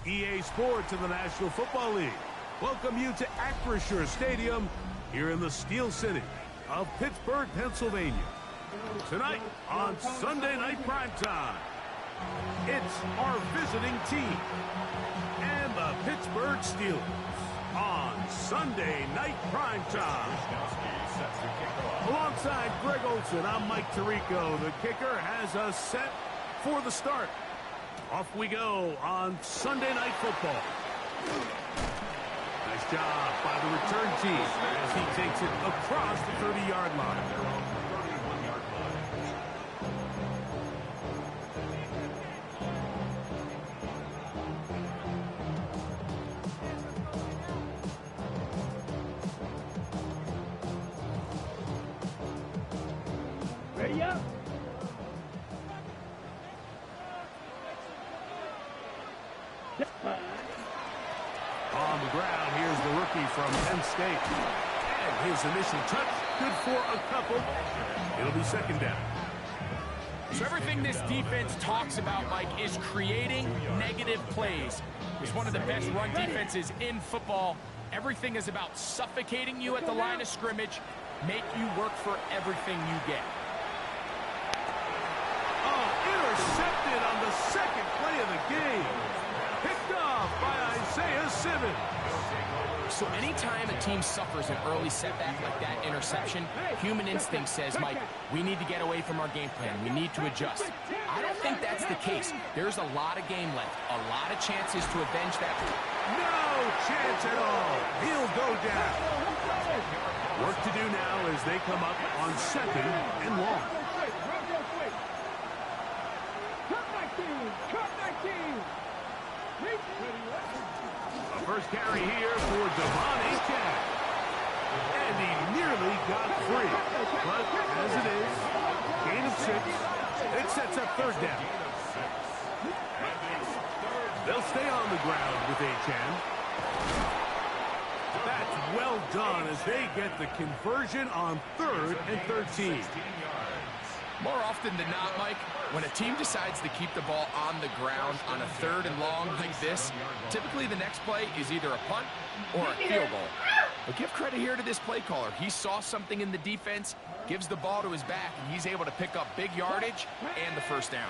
EA Sports and the National Football League welcome you to Acrisure Stadium here in the Steel City of Pittsburgh, Pennsylvania. Tonight on Sunday Night Primetime, it's our visiting team and the Pittsburgh Steelers on Sunday Night Primetime. Alongside Greg Olson, I'm Mike Tirico. The kicker has us set for the start. Off we go on Sunday Night Football. Nice job by the return team as he takes it across the 30-yard line. Ready up. On the ground, here's the rookie from Penn State. And his initial touch, good for a couple. It'll be second down. So everything this defense talks about, Mike, is creating negative plays. It's one of the best run defenses in football. Everything is about suffocating you at the line of scrimmage, make you work for everything you get. Intercepted on the second play of the game. Picked off by Isaiah Simmons. So anytime a team suffers an early setback like that interception, human instinct says, Mike, we need to get away from our game plan. We need to adjust. I don't think that's the case. There's a lot of game left, a lot of chances to avenge that. No chance at all. He'll go down. Work to do now as they come up on second and long. A first carry here for Devon Achane. And he nearly got free. But as it is, gain of 6. It sets up third down. They'll stay on the ground with Achane. That's well done as they get the conversion on 3rd and 13. More often than not, Mike, when a team decides to keep the ball on the ground on a 3rd and long like this, typically the next play is either a punt or a field goal. But give credit here to this play caller. He saw something in the defense, gives the ball to his back, and he's able to pick up big yardage and the first down.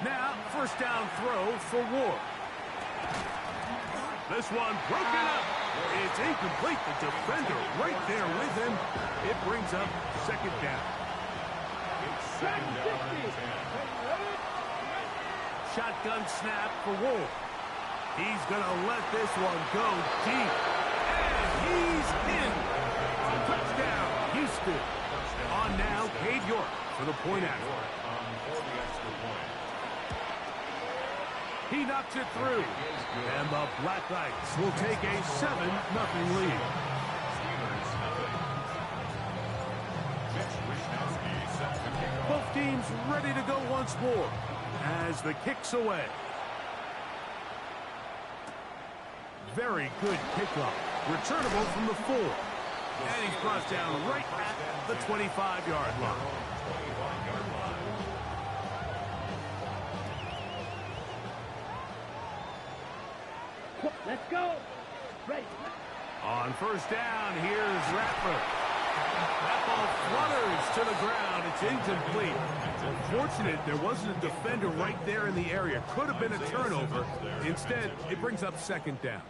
Now, first down throw for Ward. This one broken up. It's incomplete. The defender right there with him. It brings up second down. Shotgun snap for Ward. He's going to let this one go deep. And he's in. Touchdown, Houston. On now, Cade York for the point after. He knocks it through. And the Black Knights will take a 7-0 lead. Both teams ready to go once more as the kick's away. Very good kickoff. Returnable from the 4. And he's brought down right at the 25-yard line. Let's go. Ready. On first down, here's Rattler. That ball flutters to the ground. It's incomplete. Unfortunate, there wasn't a defender right there in the area. Could have been a turnover. Instead, it brings up second down.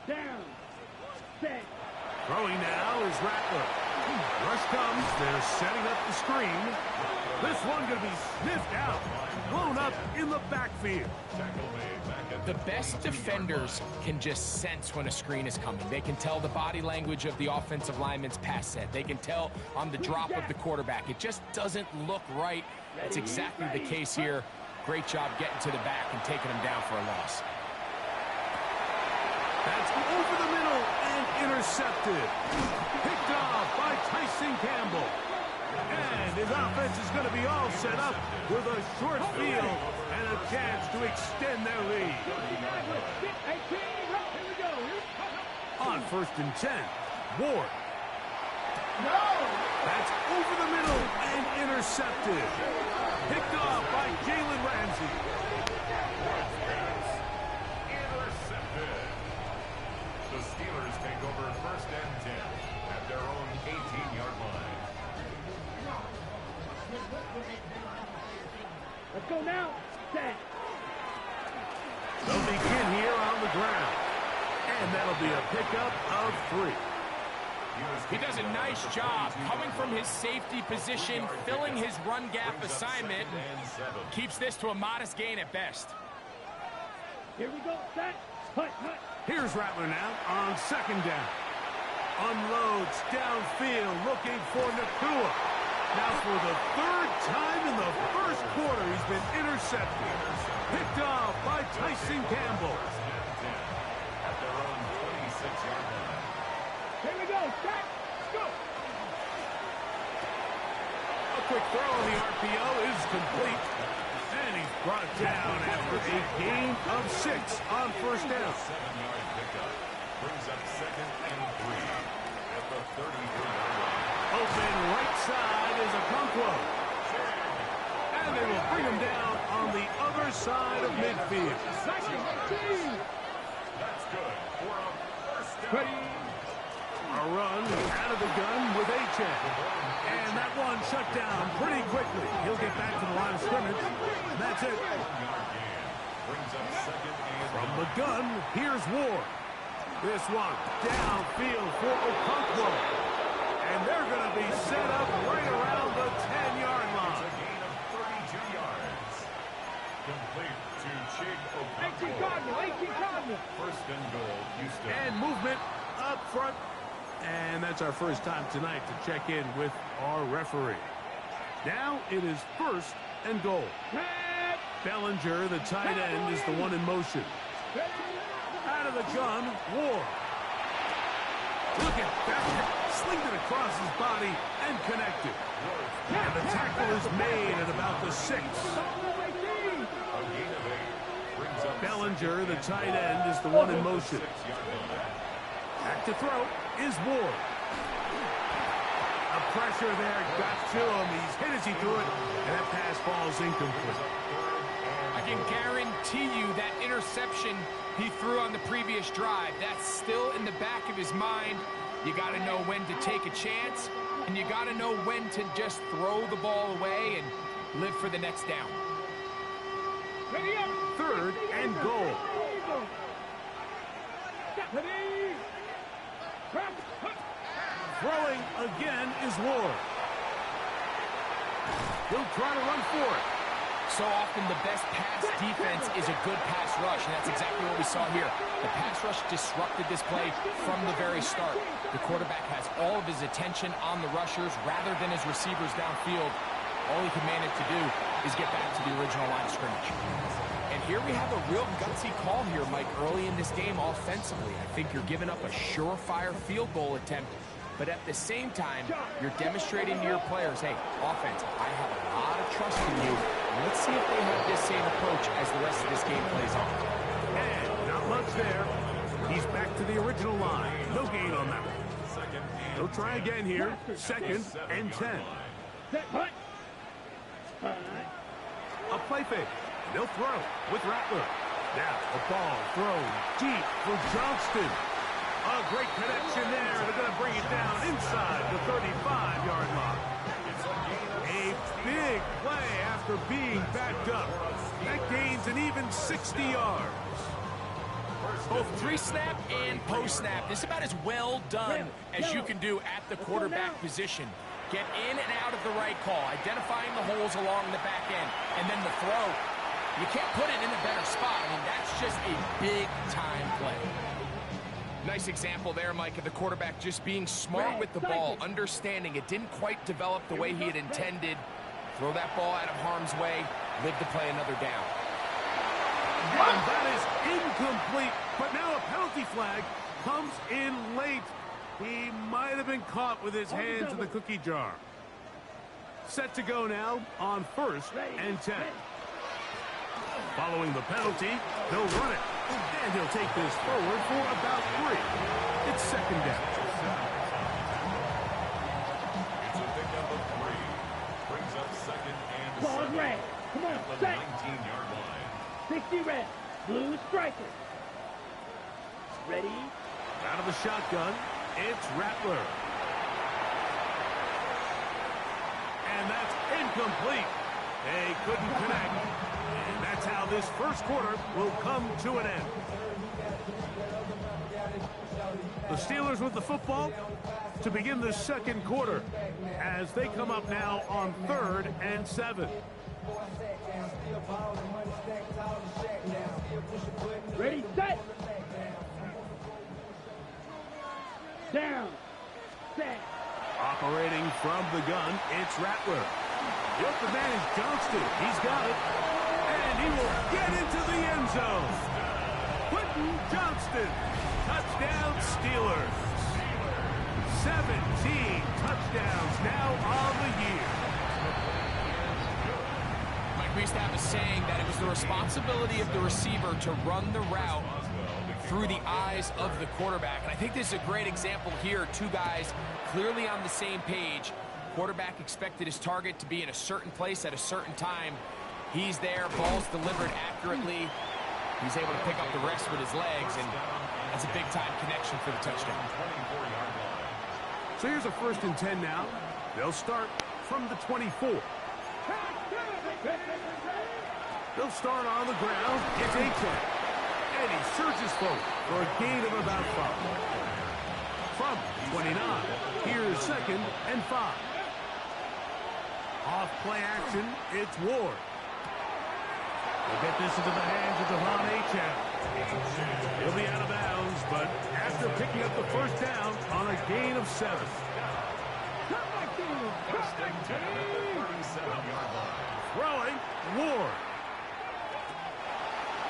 Down. Set. Throwing now is Rattler. Rush comes. They're setting up the screen. This one going to be sniffed out. Blown up in the backfield. The best defenders can just sense when a screen is coming. They can tell the body language of the offensive lineman's pass set. They can tell on the drop of the quarterback. It just doesn't look right. That's exactly the case here. Great job getting to the back and taking him down for a loss. That's over the middle and intercepted. Picked off by Tyson Campbell. And his offense is going to be all set up with a short field and a chance to extend their lead. On 1st and 10, Ward. That's over the middle and intercepted. Picked off by Jalen Ramsey. Intercepted. The Steelers take over 1st and 10 at their own 18-yard line. Let's go now. Set. They'll begin here on the ground. And that'll be a pickup of 3. He does a nice job coming from his safety position, filling his run gap assignment. Keeps this to a modest gain at best. Here we go. Set. Hut, hut. Here's Rattler now on 2nd down. Unloads downfield looking for Nakua. Now for the 3rd time in the 1st quarter, he's been intercepted. Picked off by Tyson Campbell. At their own 26-yard line. Here we go. Set. Go. A quick throw on the RPO is complete. And he's brought down after a gain of 6 on 1st down. 7-yard pickup brings up 2nd and 3 at the 33-yard line. Open right side is Okonkwo. And they will bring him down on the other side of midfield. That's good for a 1st down. A run out of the gun with Achane. And that one shut down pretty quickly. He'll get back to the line of scrimmage. And that's it. 1-yard gain brings up 2nd and From the gun, here's Ward. This one downfield for Okonkwo. And they're going to be set up right around the 10-yard line. a gain of 32 yards. Complete to Chig 18 Okonkwo. Cardinal. 18 Cardinal. 1st and goal, Houston. And movement up front. And that's our first time tonight to check in with our referee. Now it is 1st and goal. Set. Bellinger, the tight end, is the one in motion. Out of the gun, Ward. Look at that. Slinged it across his body and connected. And the tackle is made at about the 6. A gain of 8 brings up Bellinger, the tight end, is the one in motion. 6-yard line. Back to throw is Ward. A pressure there got to him. He's hit as he threw it, and that pass falls incomplete. I can guarantee you that interception he threw on the previous drive, that's still in the back of his mind. You got to know when to take a chance, and you got to know when to just throw the ball away and live for the next down. Ready up. 3rd and goal. Ready. Throwing again is Ward. He'll try to run for it. So often the best pass defense is a good pass rush, and that's exactly what we saw here. The pass rush disrupted this play from the very start. The quarterback has all of his attention on the rushers rather than his receivers downfield. All he can manage to do is get back to the original line of scrimmage. And here we have a real gutsy call here, Mike, early in this game offensively. I think you're giving up a surefire field goal attempt, but at the same time, you're demonstrating to your players, hey, offense, I have a lot of trust in you. Let's see if they have this same approach as the rest of this game plays on. And not much there. He's back to the original line. No gain on that one. He'll try again here. 2nd and 10. Set. Hut. A play fake. They'll throw with Rattler. Now a ball thrown deep for Johnston. A great connection there. They're going to bring it down inside the 35-yard line. A big play after being backed up. That gains an even 60 yards. Both pre-snap and post-snap. This is about as well done as you can do at the quarterback position. Get in and out of the right call, identifying the holes along the back end, and then the throw. You can't put it in a better spot. I mean, that's just a big-time play. Nice example there, Mike, of the quarterback just being smart with the ball, understanding it didn't quite develop the way he had intended. Throw that ball out of harm's way, live to play another down. And that is incomplete, but now a penalty flag comes in late. He might have been caught with his hands in the cookie jar. Set to go now on 1st and 10. Following the penalty, they'll run it. And he'll take this forward for about 3. It's 2nd down. It's a pickup of 3. Brings up 2nd and Ball 7. red. Come on. At the Set. 19-yard line. 60 red, blue striker. Ready? Out of the shotgun, it's Rattler. And that's incomplete. They couldn't connect. And that's how this first quarter will come to an end. The Steelers with the football to begin the second quarter as they come up now on 3rd and 7. Ready, set. Down, set. Operating from the gun, it's Rattler. The open man is Johnston. He's got it. And he will get into the end zone. Quentin Johnston. Touchdown, Steelers. 17 touchdowns now on the year. Mike, we used to have a saying that it was the responsibility of the receiver to run the route through the eyes of the quarterback. And I think this is a great example here. Two guys clearly on the same page. Quarterback expected his target to be in a certain place at a certain time. He's there, ball's delivered accurately. He's able to pick up the rest with his legs, and that's a big-time connection for the touchdown. So here's a 1st and 10 now. They'll start from the 24. They'll start on the ground. It's A-10. And he surges forward for a gain of about 5. From 29, here's 2nd and 5. Off play action, it's Ward. They'll get this into the hands of Devon Achane. He'll be out of bounds, but after picking up the 1st down on a gain of 7. Throwing, Ward.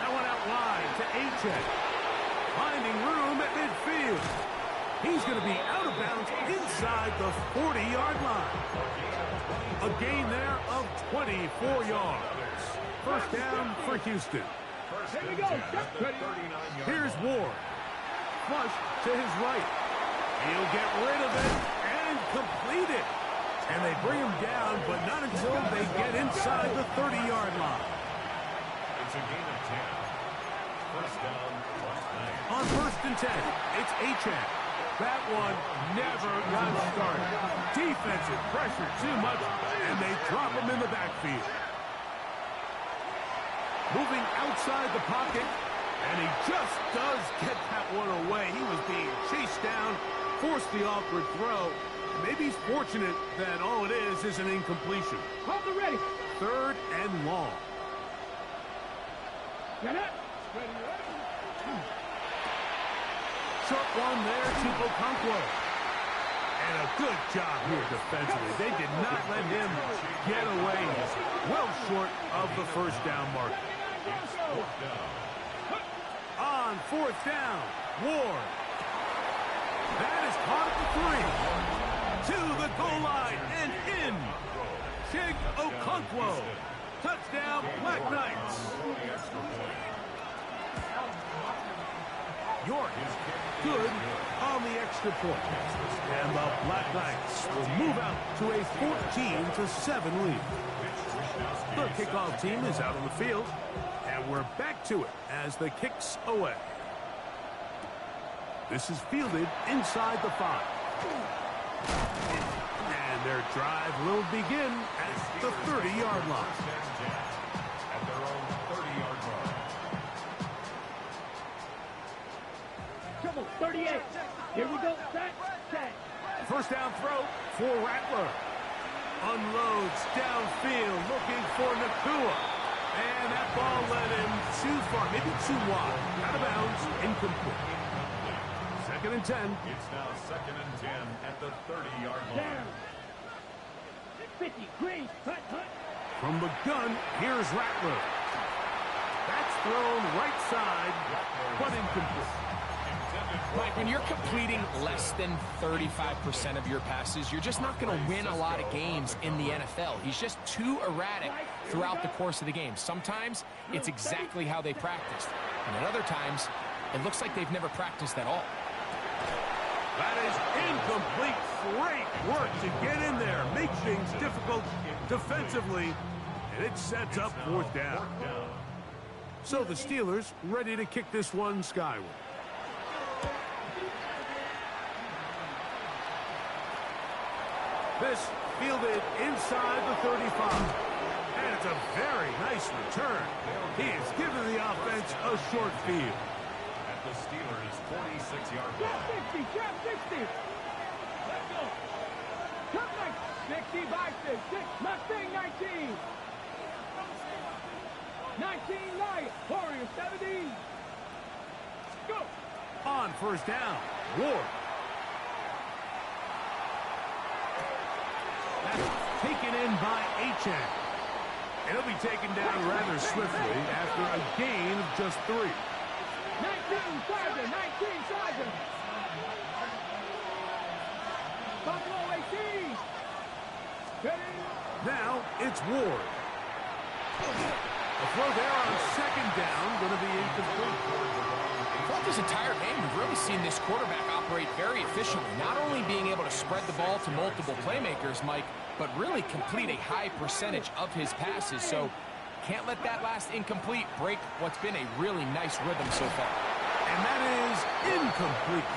That one out wide to Achane. Finding room at midfield. He's going to be out of bounds inside the 40-yard line. A gain there of 24 yards. 1st down for Houston. Here we go. Here's Ward. Flush to his right. He'll get rid of it and complete it. And they bring him down, but not until they get inside the 30-yard line. It's a gain of 10. 1st down, On 1st and 10, it's Achane. That one never got started. Defensive pressure too much, and they drop him in the backfield. Moving outside the pocket, and he just does get that one away. He was being chased down, forced the awkward throw. Maybe he's fortunate that all it is an incompletion. Hold the ready. 3rd and long. Get up. Short one there to Okonkwo. And a good job here defensively. They did not let him get away well short of the 1st down mark. On 4th down, Ward. That is caught at the 3. To the goal line and in. Chig Okonkwo. Touchdown, Black Knights. York good on the extra point. And the Black Knights will move out to a 14-7 lead. The kickoff team is out on the field, and we're back to it as the kick's away. This is fielded inside the 5. And their drive will begin at the 30-yard line. at their own 30-yard line. Trouble, 38. Here we go. Set. 1st down throw for Rattler. Unloads downfield looking for Nakua. And that ball led him too far, maybe too wide. Out of bounds, incomplete. 2nd and 10. It's now 2nd and 10 at the 30-yard line. Down. 50. Green. Hut. From the gun, here's Rattler. That's thrown right side, but incomplete. Mike, when you're completing less than 35% of your passes, you're just not going to win a lot of games in the NFL. He's just too erratic throughout the course of the game. Sometimes it's exactly how they practiced. And at other times, it looks like they've never practiced at all. That is incomplete. Great work to get in there, make things difficult defensively, and it sets up 4th down. So the Steelers ready to kick this one skyward. This fielded inside the 35. And it's a very nice return. He has given the offense a short field. At the Steelers' 46-yard line. 60, 60. Let's go. Come next. 60 by 6. Mustang 19. 19 Lions. Warriors 17. Go. On first down, Ward. That's taken in by Achane. And he'll be taken down rather swiftly after a gain of just 3. 19 Sergeant. 19 Sergeant. Buffalo 18. Ready. Now it's Ward. A throw there on second down, going to be incomplete. Throughout this entire game, we've really seen this quarterback operate very efficiently, not only being able to spread the ball to multiple playmakers, Mike, but really complete a high percentage of his passes. So can't let that last incomplete break what's been a really nice rhythm so far. And that is incomplete.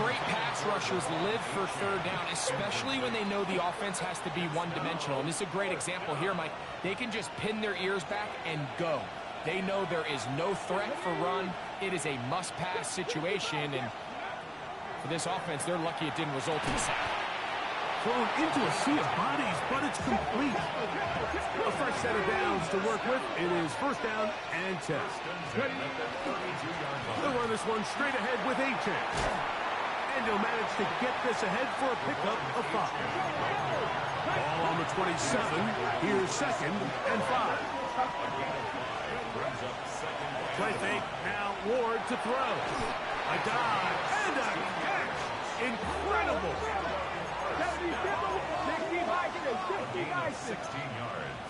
Great pass rushers live for third down, especially when they know the offense has to be one-dimensional. And this is a great example here, Mike. They can just pin their ears back and go. They know there is no threat for run. It is a must-pass situation, and for this offense, they're lucky it didn't result in a sack. Thrown into a sea of bodies, but it's complete. A fresh set of downs to work with. It is first down and 10. They'll run this one straight ahead with Achane. And he'll manage to get this ahead for a pickup of 5. Ball on the 27. Here's second and 5. Play fake. Now Ward to throw. A dive and a catch. Incredible. 16 yards.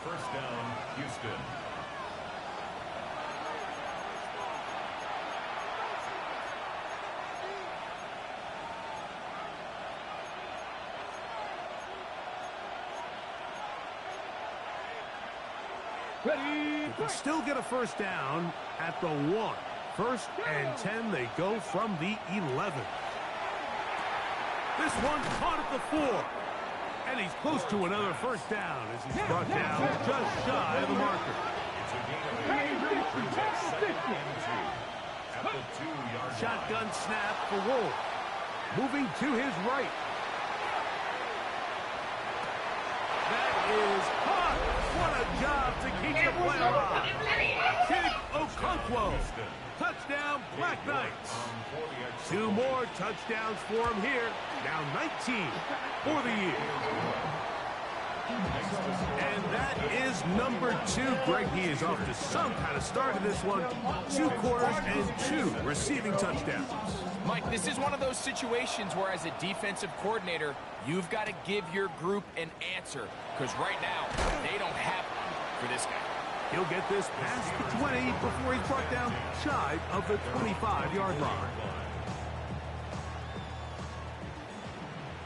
First down, Houston. Ready. They can still get a first down at the 1. First and 10, they go from the 11. This one caught at the 4. And he's close to another first down as he's brought down just shy of the marker. It's a gain of 8. Second and 2. At the 2-yard line. Shotgun snap for Wolf. Moving to his right. That is caught. What a job to keep the play alive. Kid Okonkwo. Touchdown, Black Knights. 2 more touchdowns for him here. Now 19 for the year. And that is number 2. Greg, he is off to some kind of start in this one. 2 quarters and 2 receiving touchdowns. Mike, this is one of those situations where as a defensive coordinator, you've got to give your group an answer. Because right now, they don't have one for this guy. He'll get this past the 20 before he's brought down shy of the 25-yard line.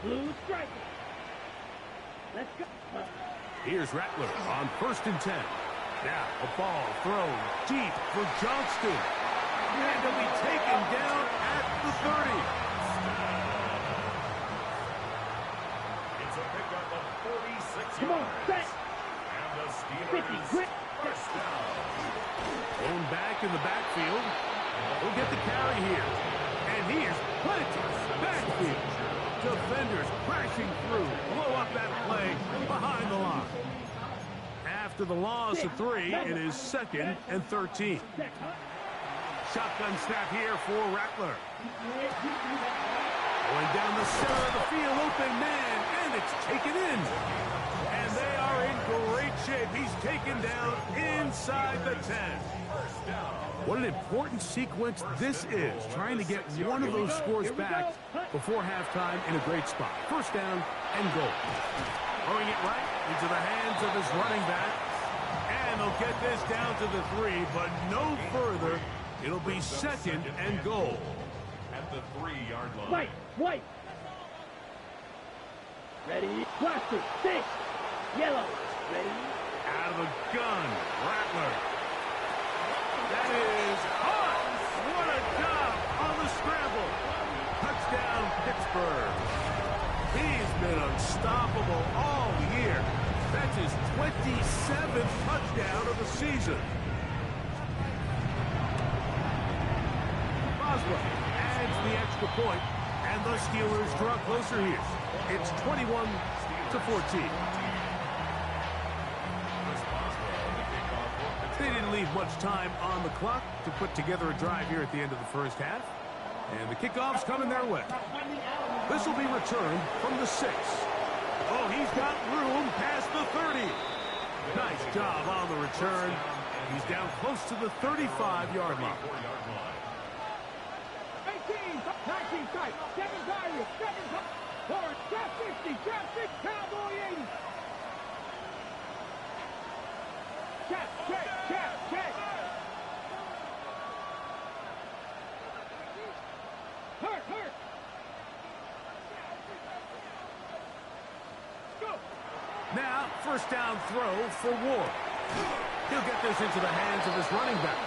Blue striker. Let's go. Here's Rattler on first and 10. Now a ball thrown deep for Johnston. And he'll be taken down at the 30. It's a pickup of 46 Come on, yards. set. And the 50, Steelers quick. first down. Thrown back in the backfield. He'll get the carry here. And he is planted backfield. Defenders crashing through. Blow up that play behind the line. After the loss of 3, it is second and 13. Shotgun snap here for Rattler. Going down the center of the field, open man, and it's taken in. And they are in great shape. He's taken down inside the 10. What an important sequence this is, trying to get one of those scores back before halftime in a great spot. First down and goal. Throwing it right into the hands of his running back. And they'll get this down to the 3, but no further. It'll be second and goal. At the 3-yard line. White. Ready. Blaster. 6. Yellow. Ready. Out of the gun, Rattler. That is caught. What a job on the scramble. Touchdown, Pittsburgh. He's been unstoppable all year. That's his 27th touchdown of the season. Boswell adds the extra point, and the Steelers draw closer here. It's 21-14. They didn't leave much time on the clock to put together a drive here at the end of the first half. And the kickoff's coming their way. This will be returned from the 6. Oh, he's got room past the 30. Nice job on the return. He's down close to the 35-yard line. 18, 19 tight, 7 Tigers, 7 forward, trap 50, trap 6, Cowboy 80. Check. Hurt. Go. Now, first down throw for Ward. He'll get this into the hands of his running back.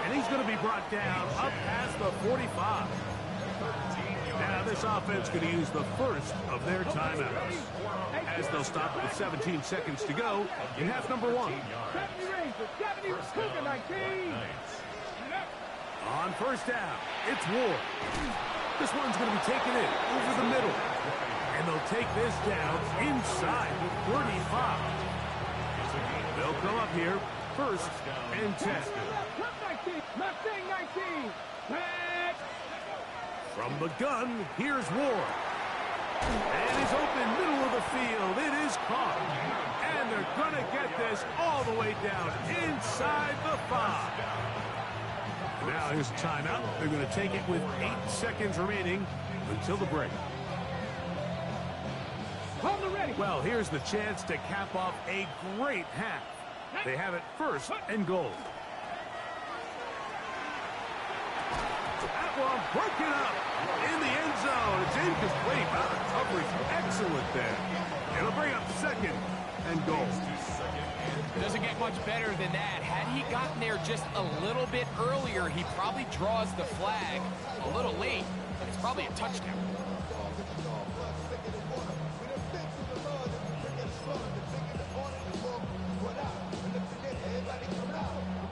And he's going to be brought down up past the 45. Now this offense going to use the first of their timeouts, as they'll stop with 17 seconds to go in half number 1. 70 Cougar 19. On first down, it's Ward. This one's going to be taken in over the middle. And they'll take this down inside the 35. They'll come up here first and 10. Mustang 19. From the gun, here's Ward. And he's open middle of the field. It is caught. And they're going to get this all the way down inside the 5. Now here's a timeout. They're going to take it with 8 seconds remaining until the break. Well, here's the chance to cap off a great half. They have it first and goal. That one broken up in the end zone. It's incomplete. The coverage excellent there. It'll bring up second and goal. Doesn't get much better than that. Had he gotten there just a little bit earlier, he probably draws the flag a little late. It's probably a touchdown.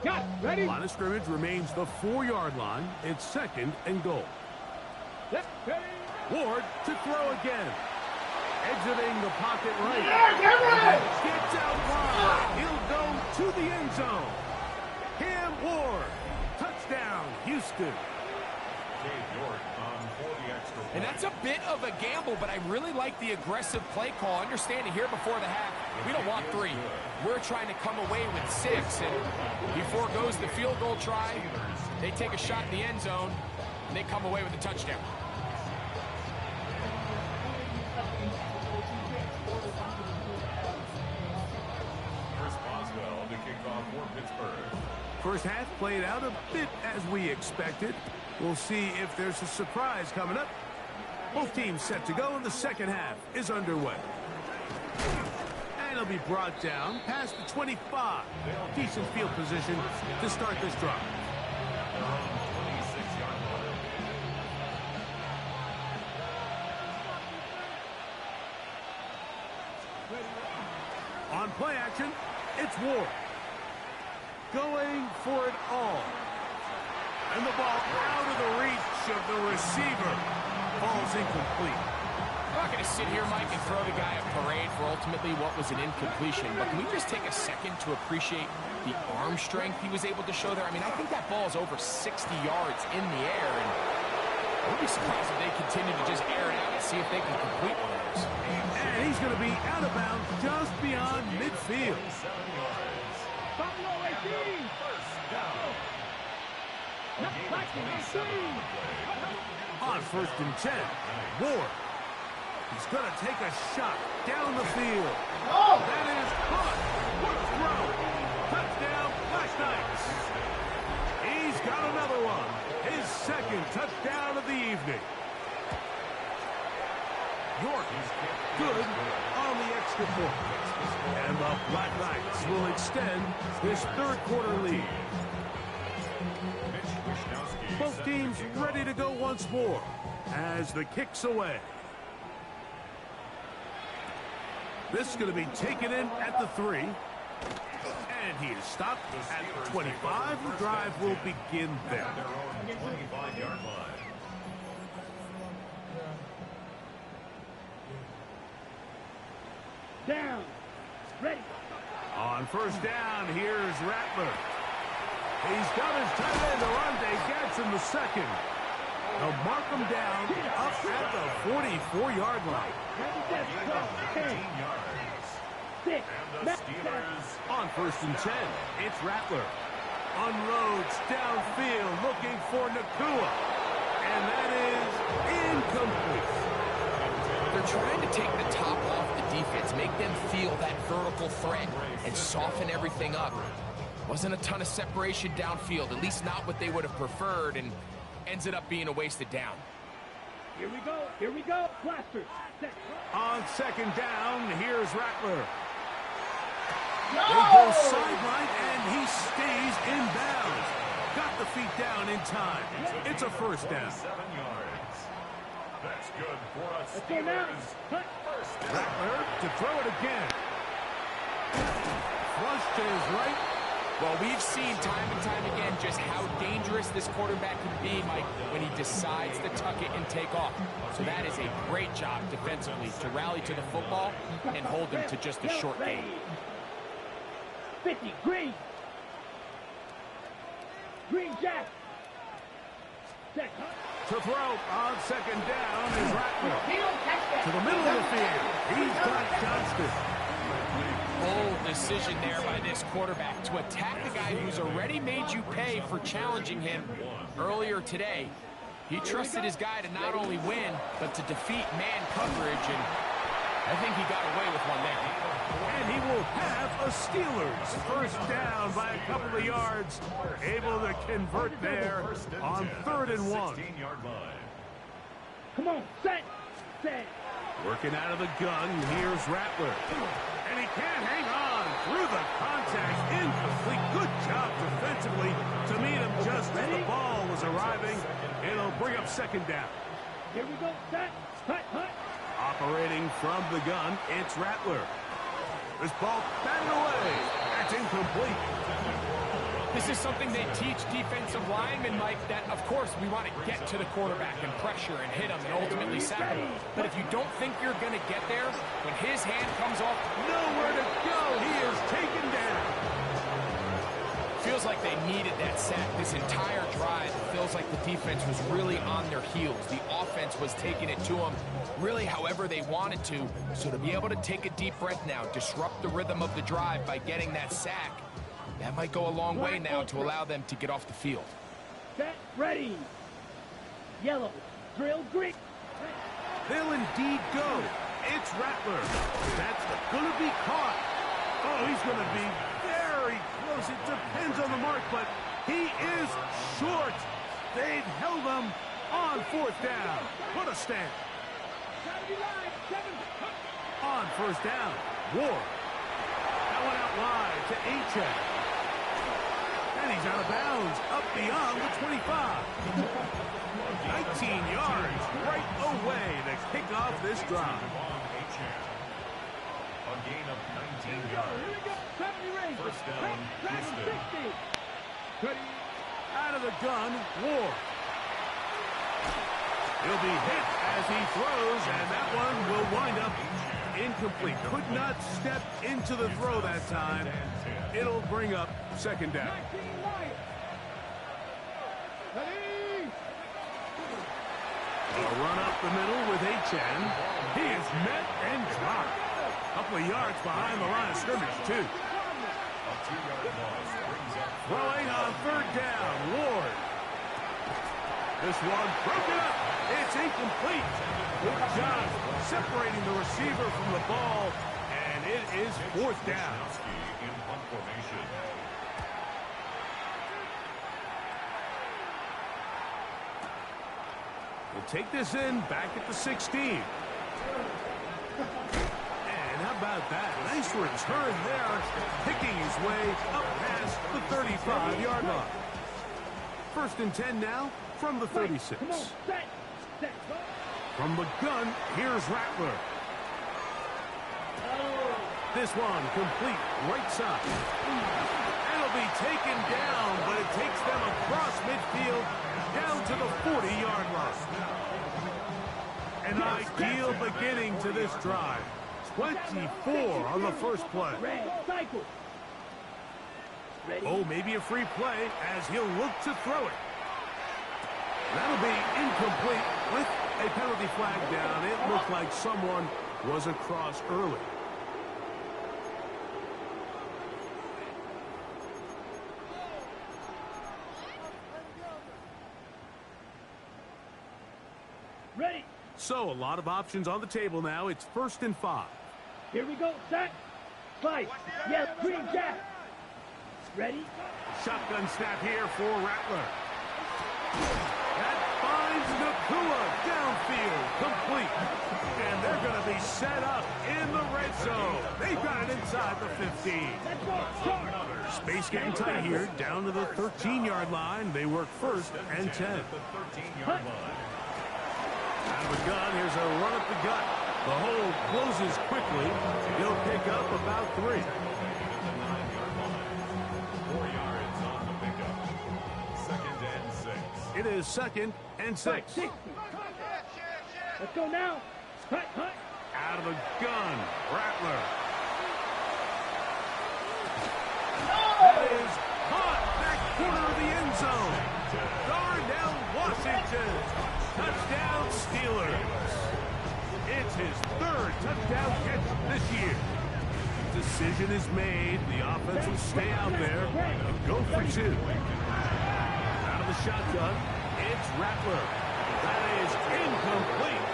Got it. Ready? Line of scrimmage remains the 4-yard line. It's second and goal. Ward to throw again. Exiting the pocket right. Gets out wide. He'll go to the end zone. Cam Ward. Touchdown, Houston. And that's a bit of a gamble, but I really like the aggressive play call. Understanding here before the half, we don't want 3. We're trying to come away with 6. And before goes the field goal try, they take a shot in the end zone, and they come away with a touchdown. First half played out a bit as we expected. We'll see if there's a surprise coming up. Both teams set to go, and the second half is underway. And it'll be brought down past the 25. Decent field position to start this drive. On play action, it's Ward. Going for it all. And the ball out of the reach of the receiver. Ball's incomplete. I'm not going to sit here, Mike, and throw the guy a parade for ultimately what was an incompletion, but can we just take a second to appreciate the arm strength he was able to show there? I mean, I think that ball is over 60 yards in the air, and I would be surprised if they continue to just air it out and see if they can complete one of those. And he's going to be out of bounds just beyond midfield. On first and 10, Ward. He's going to take a shot down the field. Oh! That is caught. What a throw. Touchdown, Black Knights. He's got another one. His second touchdown of the evening. York is good on the extra point. And the Black Knights will extend this third quarter lead. teams ready to go once more as the kick's away. This is going to be taken in at the 3. And he is stopped at the 25. The drive will begin there. Their own 25-yard line. Down. Ready. On first down, here's Rattler. He's got his tight end, Arande Gadsden the second. They'll mark him down up at the 44-yard line. 18 yards. 6. And the Steelers On first and 10, it's Rattler. Unloads downfield looking for Nakua. And that is incomplete. They're trying to take the top off the defense, make them feel that vertical threat, and soften everything up. Wasn't a ton of separation downfield, at least not what they would have preferred, and ends it up being a wasted down. Here we go. Here we go. Blasters. Set. On second down, here's Rattler. They go sideline, and he stays in bounds. Got the feet down in time. It's a first down. 7 yards. That's good for us. Let's go now. Cut. First down. Rattler to throw it again. Flush to his right. Well, we've seen time and time again just how dangerous this quarterback can be, Mike, when he decides to tuck it and take off. So that is a great job defensively to rally to the football and hold him to just a short gain. 50. Green. Green Jack. Set. To throw on second down is Rattler. To the middle of the field. He's got Johnston. Bold decision there by this quarterback to attack the guy who's already made you pay for challenging him earlier today. He trusted his guy to not only win, but to defeat man coverage, and I think he got away with one there. And he will have a Steelers first down by a couple of yards. Able to convert there on 3rd and 1. 16-yard line. Come on. Set. Set. Working out of the gun, here's Rattler. And he can't hang on through the contact. Incomplete. Good job defensively to meet him just as the ball was arriving. It'll bring up second down. Here we go. Set. Hut. Hut. Operating from the gun, it's Rattler. This ball batted away. That's incomplete. This is something they teach defensive linemen, Mike, that, of course, we want to get to the quarterback and pressure and hit him and ultimately sack him. But if you don't think you're going to get there, when his hand comes off, Nowhere to go. He is taken down. feels like they needed that sack this entire drive. It feels like the defense was really on their heels. The offense was taking it to them really however they wanted to. So to be able to take a deep breath now, disrupt the rhythm of the drive by getting that sack, that might go a long way now to allow them to get off the field. Set. Ready. Yellow. Drill. Green. They'll indeed go. It's Rattler. That's going to be caught. Oh, he's going to be very close. It depends on the mark, but he is short. They've held him on 4th down. What a stand. On 1st down, Ward. That one out wide to Achek. And he's out of bounds, up beyond the 25. 19 yards right away to kick off this drive. A gain of 19 yards. First down, Houston. Out of the gun, Ward. He'll be hit as he throws, and that one will wind up incomplete. Could not step into the throw that time. It'll bring up second down. A run up the middle with Achane. He is met and dropped. A couple of yards behind the line of scrimmage, too. A 2-yard loss brings up Throwing on 3rd down, Ward. This one broken up. It's incomplete. Good job separating the receiver from the ball, and it is 4th down. in punt formation. We'll take this in back at the 16. And how about that? Nice return there, picking his way up past the 35-yard line. 1st and 10 now from the 36. Come on, set. From the gun, here's Rattler. This one complete right side. It'll be taken down, but it takes them across midfield down to the 40-yard line. An ideal beginning to this drive. 24 on the first play. Oh, maybe a free play as he'll look to throw it. That'll be incomplete with a penalty flag down. It looked like someone was across early. Ready. So a lot of options on the table now. It's 1st and 5. Here we go. Set. Slice. Yes, green jack. Ready. Shotgun snap here for Rattler. That finds Nakua downfield, complete. And they're going to be set up in the red zone. They've got it inside the 15. Space getting tight here, down to the 13-yard line. They work 1st and 10. Out of the gun, here's a run up the gut. The hole closes quickly. He'll pick up about 3. 4 yards on the pickup. 2nd and 6. It is 2nd and 6. Let's go now. Cut. Out of the gun, Rattler. That is caught back corner of the end zone. Darnell Washington. Touchdown Steelers. It's his 3rd touchdown catch this year. Decision is made. The offense will stay out there and go for 2. Out of the shotgun, it's Rattler. That is incomplete.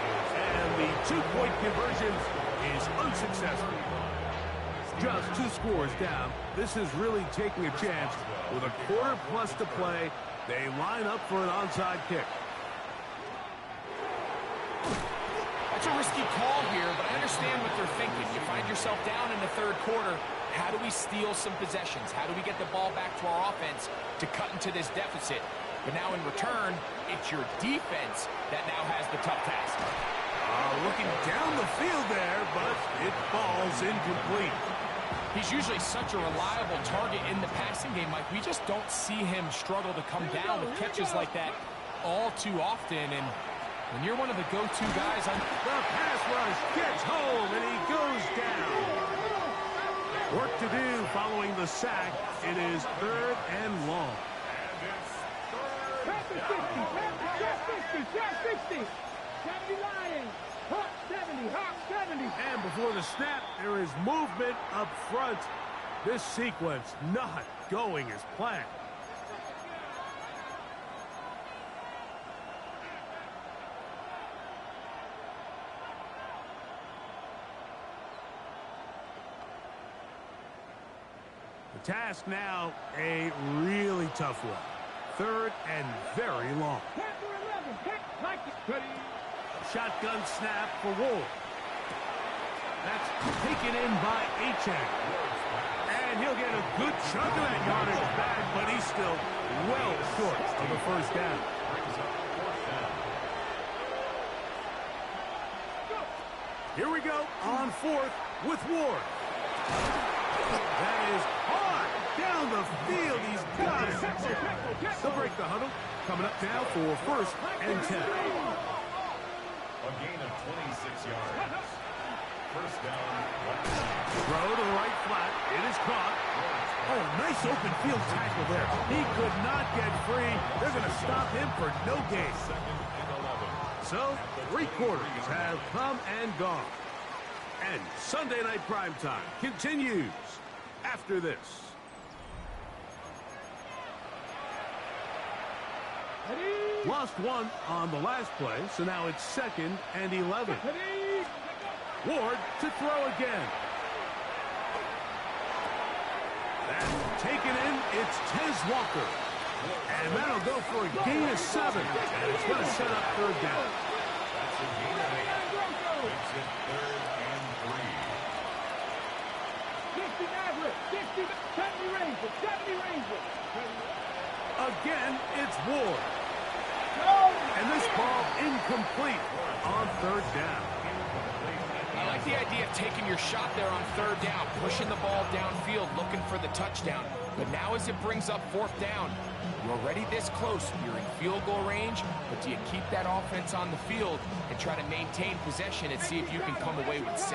And the 2-point conversion is unsuccessful. Just 2 scores down. This is really taking a chance. With a quarter plus to play, they line up for an onside kick. That's a risky call here, but I understand what they're thinking. You find yourself down in the 3rd quarter. How do we steal some possessions? How do we get the ball back to our offense to cut into this deficit? But now in return, it's your defense that now has the tough task. Looking down the field there, but it falls incomplete. He's usually such a reliable target in the passing game, Mike. We just don't see him struggle to come down with catches like that all too often. And when you're one of the go-to guys on the pass rush gets home, and he goes down. Work to do following the sack. It is 3rd and long. Pass the 60. 70 Lions. Hawk 70. And before the snap, there is movement up front. This sequence not going as planned. The task now, a really tough one. 3rd and very long. Shotgun snap for Ward. That's taken in by Achek. And he'll get a good chunk of that yardage back, but he's still well short of the 1st down. Here we go on 4th with Ward. That is hard down the field. He's got it. They'll break the huddle. Coming up now for 1st and 10. A gain of 26 yards. 1st down. Throw to the right flat. It is caught. Oh, nice open field tackle there. He could not get free. They're going to stop him for no gain. 2nd and 11. So, 3 quarters have come and gone. And Sunday Night Primetime continues after this. Lost 1 on the last play, so now it's 2nd and 11. Ward to throw again. And taken in, it's Tez Walker. And that'll go for a gain of 7. And it's going to set up 3rd down. That's a gain of 8. Makes it 3rd and 3. 70 Ranger. Again, it's Ward. down. I like the idea of taking your shot there on third down, pushing the ball downfield, looking for the touchdown. But now as it brings up fourth down, you're already this close. You're in field goal range, but do you keep that offense on the field and try to maintain possession and see if you can come away with 6?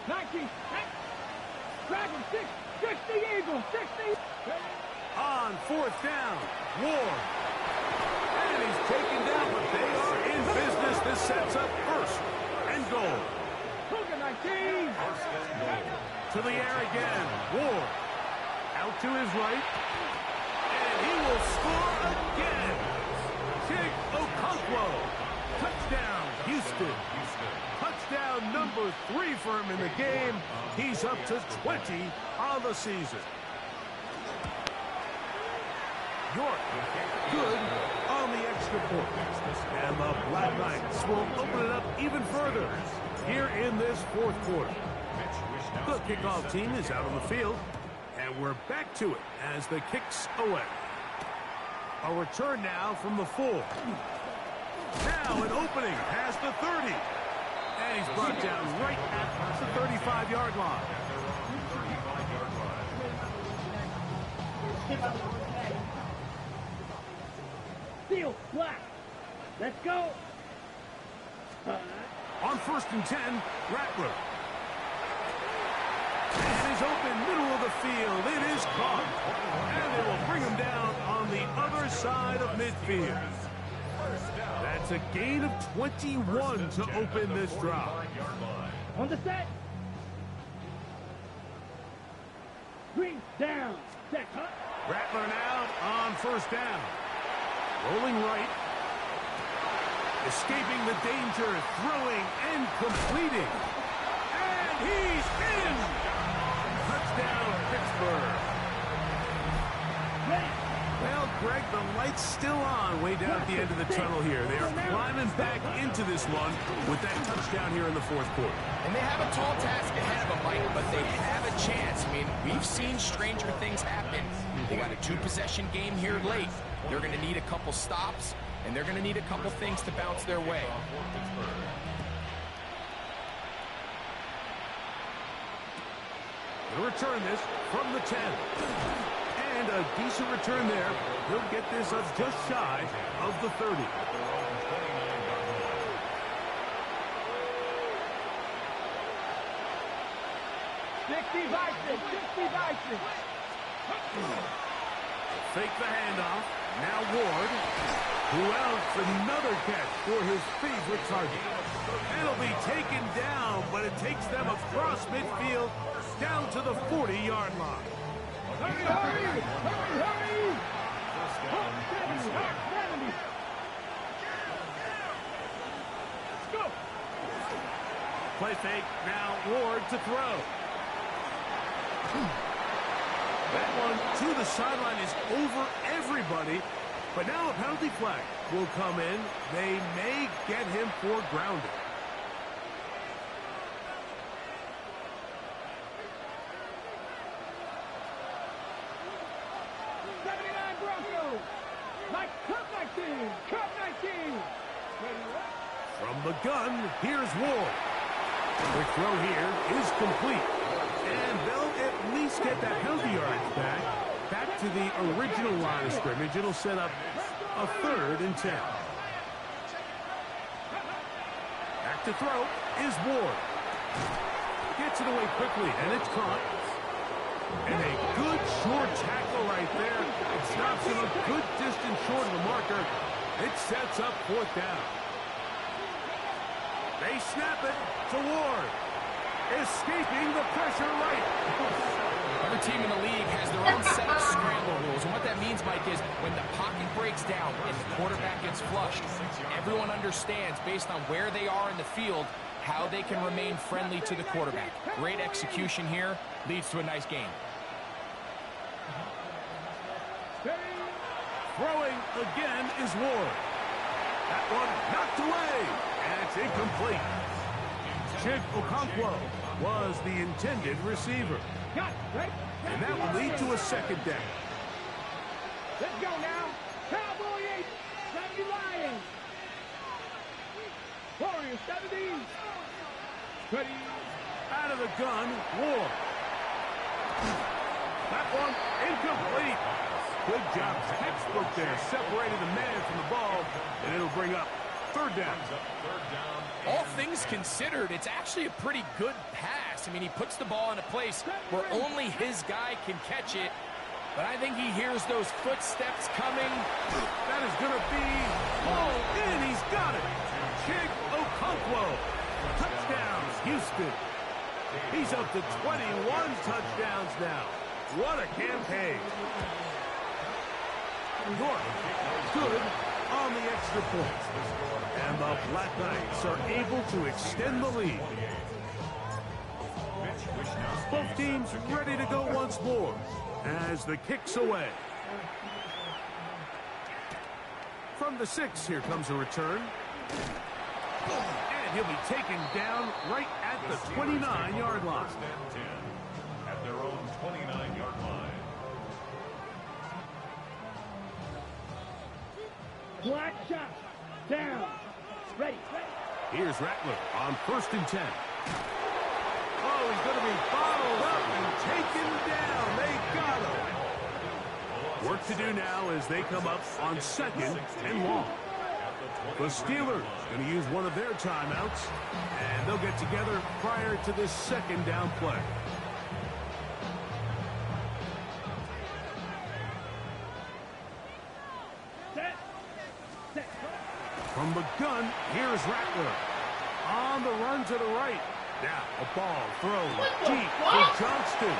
19, Dragon 6, 60 Eagles, 60. On fourth down, Ward. And he's taken down, but they are in business. This sets up first and goal. Cougar 19. To the air again, Ward. Out to his right. And he will score again. Chig Okonkwo. Touchdown, Houston. Touchdown number 3 for him in the game. He's up to 20 on the season. York, good on the extra point. And the Black Knights will open it up even further here in this fourth quarter. The kickoff team is out on the field, and we're back to it as the kicks away. A return now from the 4. Now an opening past the 30. And he's brought down right at the 35-yard line. Steel, black. Let's go. On first and 10, Rattler. And is open, middle of the field. It is caught. And they will bring him down on the other side of midfield. That's a gain of 21 to open this drive. On the set. Green down. Set. Rattler now on first down. Rolling right. Escaping the danger. Throwing and completing. And he's in. Touchdown, Pittsburgh. Well, Greg, the light's still on way down at the end of the tunnel here. They are climbing back into this one with that touchdown here in the fourth quarter. And they have a tall task ahead of them, Mike, but they have a chance. I mean, we've seen stranger things happen. They got a 2-possession game here late. They're going to need a couple stops, and they're going to need a couple things to bounce their way. He'll return this from the 10. And a decent return there. He'll get this up just shy of the 30. 60 by 6, 60 by 6. Fake the handoff. Now Ward, who outs another catch for his favorite target. It'll be taken down, but it takes them across midfield down to the 40-yard line. Hurry, hurry, hurry, hurry. 70. Let's go. Play fake. Now Ward to throw. That one to the sideline is over everybody. But now a penalty flag will come in. They may get him for grounding. Broncos. Like Cup 19. Cup 19. From the gun, here's Ward. The throw here is complete. And they'll at least get that penalty yards back to the original line of scrimmage. It'll set up a 3rd and 10. Back to throw is Ward. Gets it away quickly, and it's caught. And a good short tackle right there. It stops him a good distance short of the marker. It sets up 4th down. They snap it to Ward. Escaping the pressure right. Every team in the league has their own set of scramble rules. And what that means, Mike, is when the pocket breaks down and the quarterback gets flushed, everyone understands, based on where they are in the field, how they can remain friendly to the quarterback. Great execution here leads to a nice game. Throwing again is Ward. That one knocked away, and it's incomplete. Chig Okonkwo was the intended receiver. And that will lead to a 2nd down. Let's go now. Cowboy 8, 70 Lions. Warriors. your 70s. Ready. Out of the gun, Ward. That one incomplete. Good job, textbook there, separating the man from the ball, and it'll bring up third down. All things considered, it's actually a pretty good pass. I mean, he puts the ball in a place where only his guy can catch it, but I think he hears those footsteps coming. That is going to be hauled in. He's got it. Chig Okonkwo. Touchdown, Houston. He's up to 21 touchdowns now. What a campaign. York, good on the extra point. And the Black Knights are able to extend the lead. Both teams ready to go once more as the kick's away. From the 6, here comes a return. And he'll be taken down right at the 29-yard line. At their own 29-yard line. Black shot. Down. Ready. Here's Rattler on 1st and 10. Oh, he's going to be bottled up and taken down. They got him. Work to do now as they come up on 2nd and long. The Steelers going to use one of their timeouts, and they'll get together prior to this 2nd down play. From the gun, here's Rattler. On the run to the right. Now, a ball thrown deep for Johnston.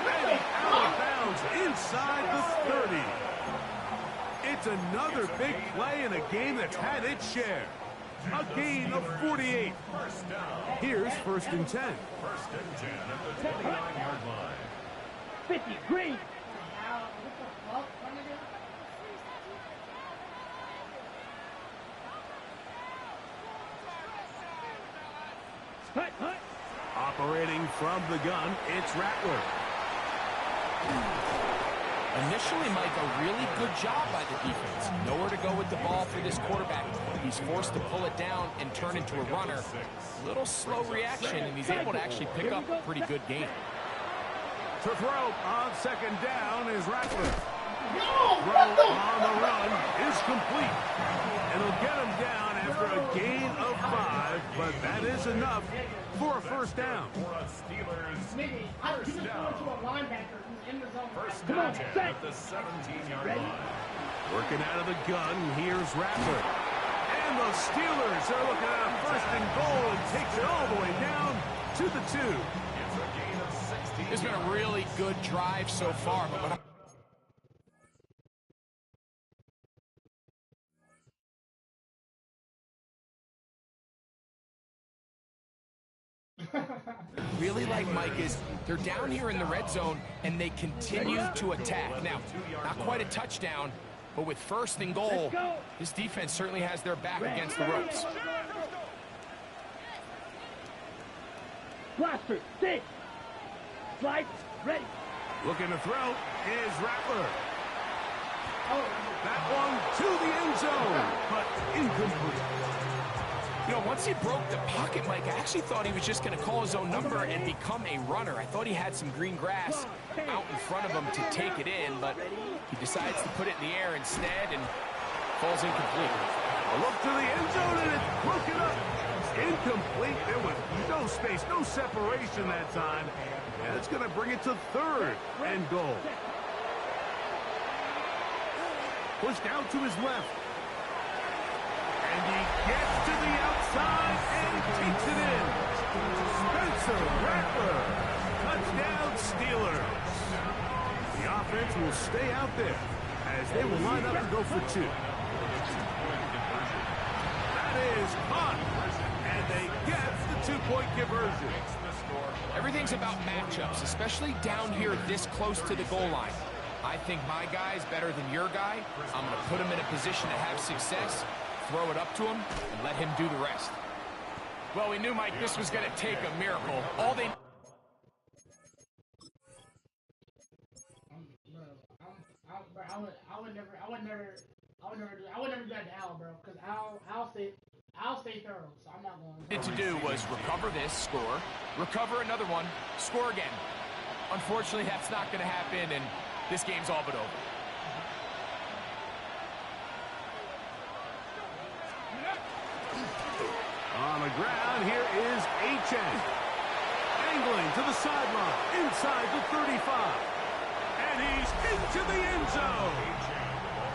Maybe out of bounds inside the 30. It's another big play in a game that's had its share. A gain of 48. Here's 1st and 10. 1st and 10 at the 29-yard line. 50. Green. Operating from the gun, it's Rattler. Initially, Mike, a really good job by the defense. Nowhere to go with the ball for this quarterback. He's forced to pull it down and turn into a runner. Little slow reaction, and he's able to actually pick up a pretty good game. To throw on 2nd down is Rattler. Throw on the run is complete. It'll get him down after a gain of 5, but that is enough for a 1st down. For a Steelers first down. First Come on, down set. at the 17-yard line. Working out of the gun, here's Rattler. And the Steelers are looking at a 1st and goal and takes it all the way down to the 2. It's a gain of 16. It's been a really good drive so far, but what really like, Mike, is they're down here in the red zone and they continue to attack. Now, not quite a touchdown, but with 1st and goal, this defense certainly has their back against the ropes. Blaster. 6. Slide. Ready. Looking to throw is Rattler. That one to the end zone, but incomplete. You know, once he broke the pocket, Mike, I actually thought he was just going to call his own number and become a runner. I thought he had some green grass out in front of him to take it in, but he decides to put it in the air instead and falls incomplete. A look to the end zone, and it's broken up. Incomplete. There was no space, no separation that time. And it's going to bring it to 3rd and goal. Pushed out to his left. And he gets to the outside and takes it in. Spencer Rattler. Touchdown Steelers. The offense will stay out there as they will line up to go for 2. That is caught. And they get the 2-point conversion. Everything's about matchups, especially down here this close to the goal line. I think my guy's better than your guy. I'm going to put him in a position to have success, throw it up to him, and let him do the rest. Well, we knew, Mike, this was going to take a miracle. All they... I would never do that to Al, bro. Because Al said, I'll stay thorough, so I'm not going To do was recover this, score, recover another one, score again. Unfortunately, that's not going to happen, and this game's all but over. On the ground, here is H.N. Angling to the sideline, inside the 35. And he's into the end zone.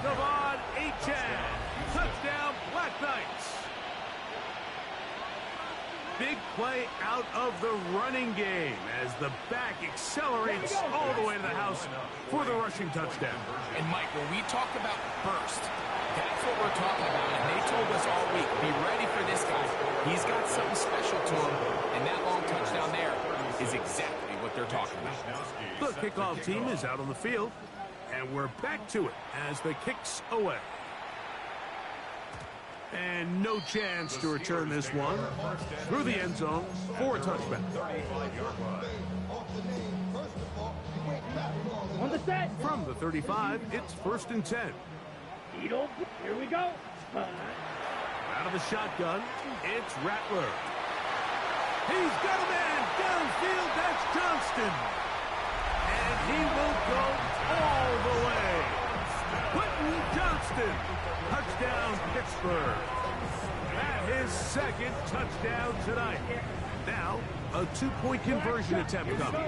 Devon H.N. Touchdown, Black Knights. Big play out of the running game as the back accelerates all the way to the house for the rushing touchdown. And Mike, when we talk about burst, that's what we're talking about. And they told us all week, be ready for this guy. He's got something special to him, and that long touchdown there is exactly what they're talking about. The kickoff team is out on the field, and we're back to it as the kick's away. And no chance to return this one through the end zone for a touchback. On the set. From the 35, it's 1st and 10. Here we go. Out of the shotgun, it's Rattler. He's got a man downfield, that's Johnston. And he will go all the way. Quentin Johnston, touchdown Pittsburgh. That his 2nd touchdown tonight. Now, a 2-point conversion attempt coming.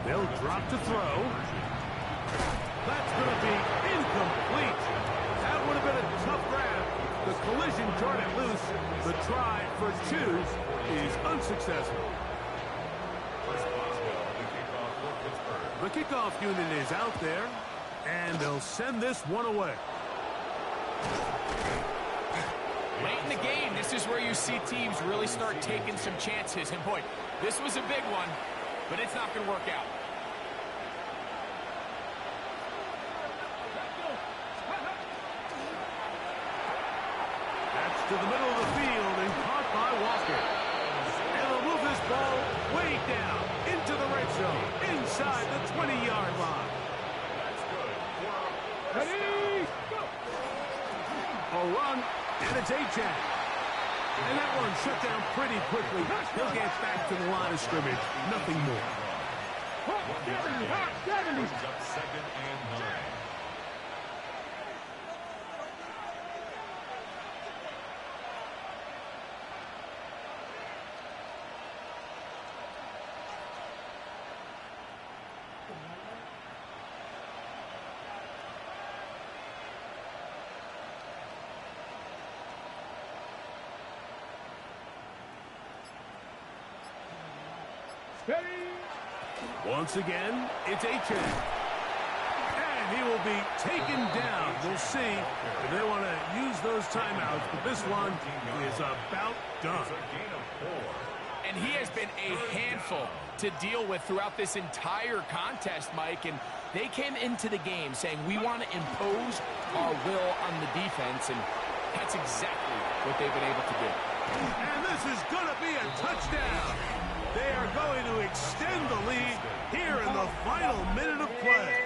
They'll drop to throw. That's going to be incomplete. That would have been a tough grab. The collision turned it loose. The try for 2 is unsuccessful. The kickoff unit is out there, and they'll send this one away. Late in the game, this is where you see teams really start taking some chances. And boy, this was a big one, but it's not going to work out. That's to the middle of the field and caught by Walker. And they'll move this ball way down into the red zone, inside the 20-yard line. Ready, go. A run, and it's H.N. And that one shut down pretty quickly. He'll get back to the line of scrimmage. Nothing more. 70. Second and 9. Ready. Once again, it's H.N. And he will be taken down. We'll see if they want to use those timeouts, but this one is about done. And he has been a handful to deal with throughout this entire contest, Mike. And they came into the game saying, we want to impose our will on the defense. And that's exactly what they've been able to do. And this is going to be a touchdown. They are going to extend the lead here in the final minute of play.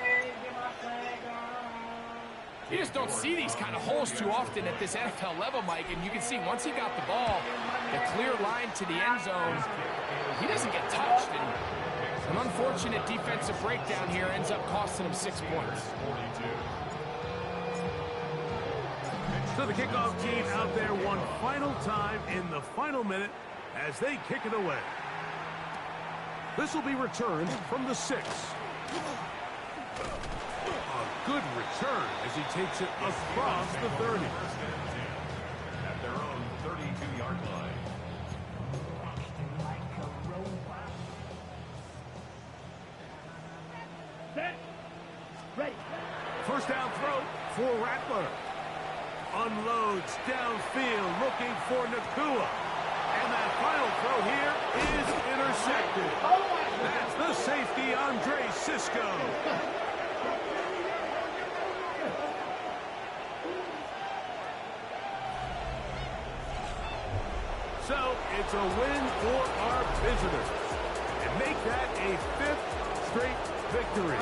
You just don't see these kind of holes too often at this NFL level, Mike. And you can see once he got the ball, the clear line to the end zone, he doesn't get touched. And an unfortunate defensive breakdown here ends up costing him 6 points. So the kickoff team out there one final time in the final minute as they kick it away. This will be returned from the 6. A good return as he takes it across the 30. At their own 32-yard line. Set. Ready. First down throw for Rattler. Unloads downfield looking for Nakua. And that final throw here is intercepted. That's the safety, Andre Cisco. So it's a win for our visitors. And make that a 5th straight victory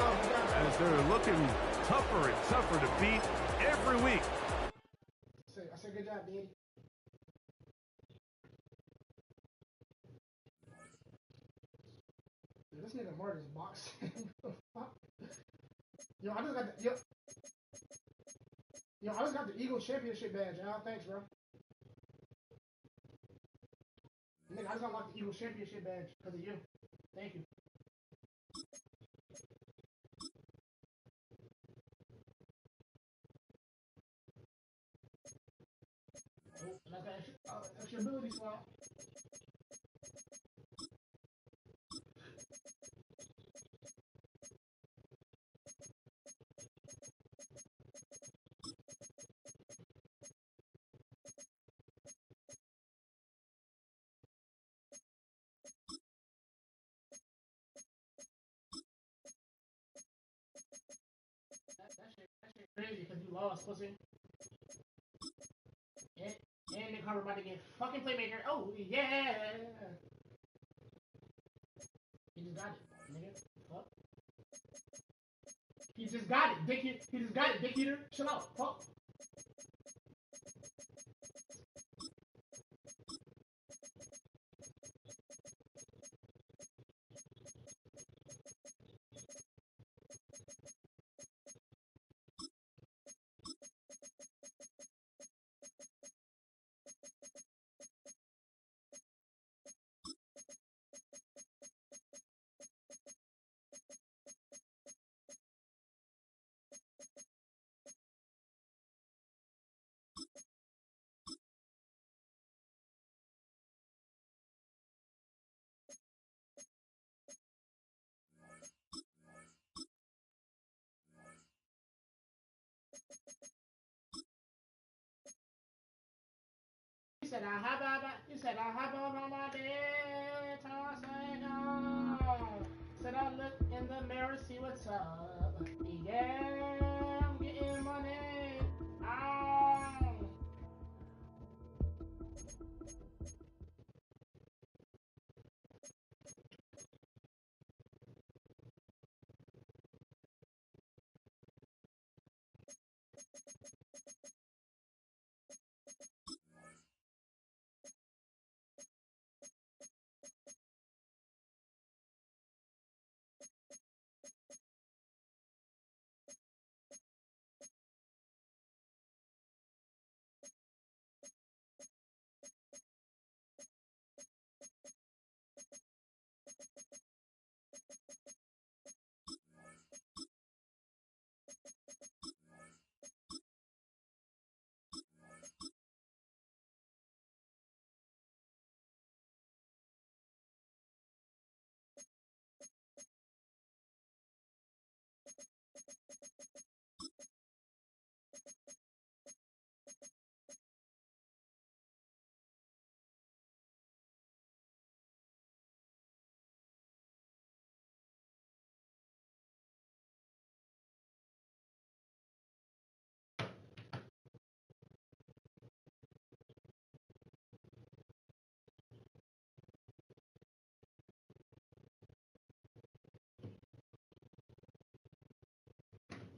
as they're looking tougher and tougher to beat every week. I said good job, Daddy. This nigga murders boxing. Yo, I just got the I just got the Eagle Championship badge, Al. Thanks, bro. Nigga, I just unlocked the Eagle Championship badge because of you. Thank you. Oh, and I got extra ability slot. That shit crazy because you lost, pussy. And, and Nick Harper about to get fucking playmaker. Oh, yeah. He just got it, nigga. Fuck. He just got it, dick. He just got it, dick eater. Chill out. Fuck. He said, I hop up on my bed, tossing on. Said, I look in the mirror, see what's up. Yeah, I'm getting money. Oh.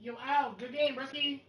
Yo, Al, good game, Brisky.